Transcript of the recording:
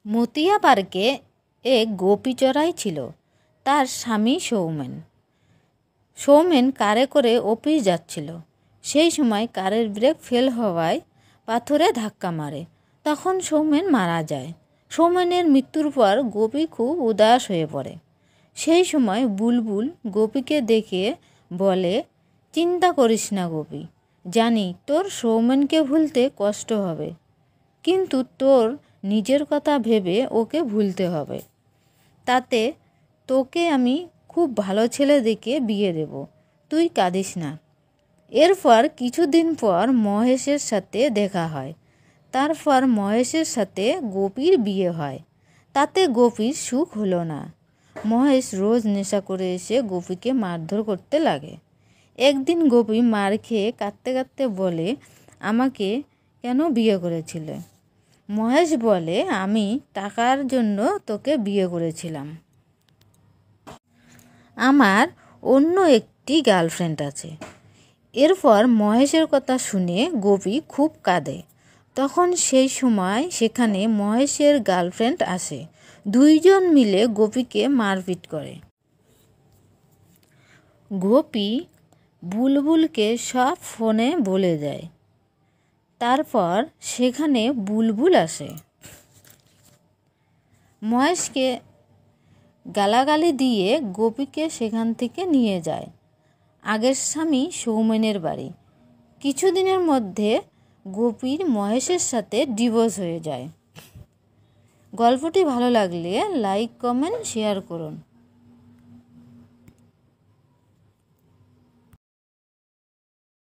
মতিয়া পার্কে এক গোপী চড়াই ছিল। তার স্বামী সৌমেন কারে করে অফিস যাচ্ছিল। সেই সময় কারের ব্রেক ফেল হওয়ায় পাথরে ধাক্কা মারে। তখন সৌমেন মারা যায়। সৌমেনের মৃত্যুর পর গোপী খুব উদাস হয়ে পড়ে। সেই সময় বুলবুল গোপীকে দেখে বলে, চিন্তা করিস না গোপী, জানি তোর সৌমেনকে ভুলতে কষ্ট হবে, কিন্তু তোর নিজের কথা ভেবে ওকে ভুলতে হবে। তাতে তোকে আমি খুব ভালো ছেলে দেখে বিয়ে দেব, তুই কাঁদিস না। এরপর কিছুদিন পর মহেশের সাথে দেখা হয়। তারপর মহেশের সাথে গোপীর বিয়ে হয়। তাতে গোপীর সুখ হলো না। মহেশ রোজ নেশা করে এসে গোপীকে মারধর করতে লাগে। একদিন গোপী মার খেয়ে কাঁদতে কাঁদতে বলে, আমাকে কেন বিয়ে করেছিলে? মহেশ বলে, আমি টাকার জন্য তোকে বিয়ে করেছিলাম। আমার অন্য একটি গার্লফ্রেন্ড আছে। এরপর মহেশের কথা শুনে গোপী খুব কাঁদে। তখন সেই সময় সেখানে মহেশের গার্লফ্রেন্ড আসে। দুইজন মিলে গোপীকে মারপিট করে। গোপী বুলবুলকে সব ফোনে বলে দেয়। তারপর সেখানে বুলবুল আসে। মহেশকে গালাগালি দিয়ে গোপীকে সেখান থেকে নিয়ে যায় আগের স্বামী সৌমেনের বাড়ি। কিছুদিনের মধ্যে গোপীর মহেশের সাথে ডিভোর্স হয়ে যায়। গল্পটি ভালো লাগলে লাইক, কমেন্ট, শেয়ার করুন।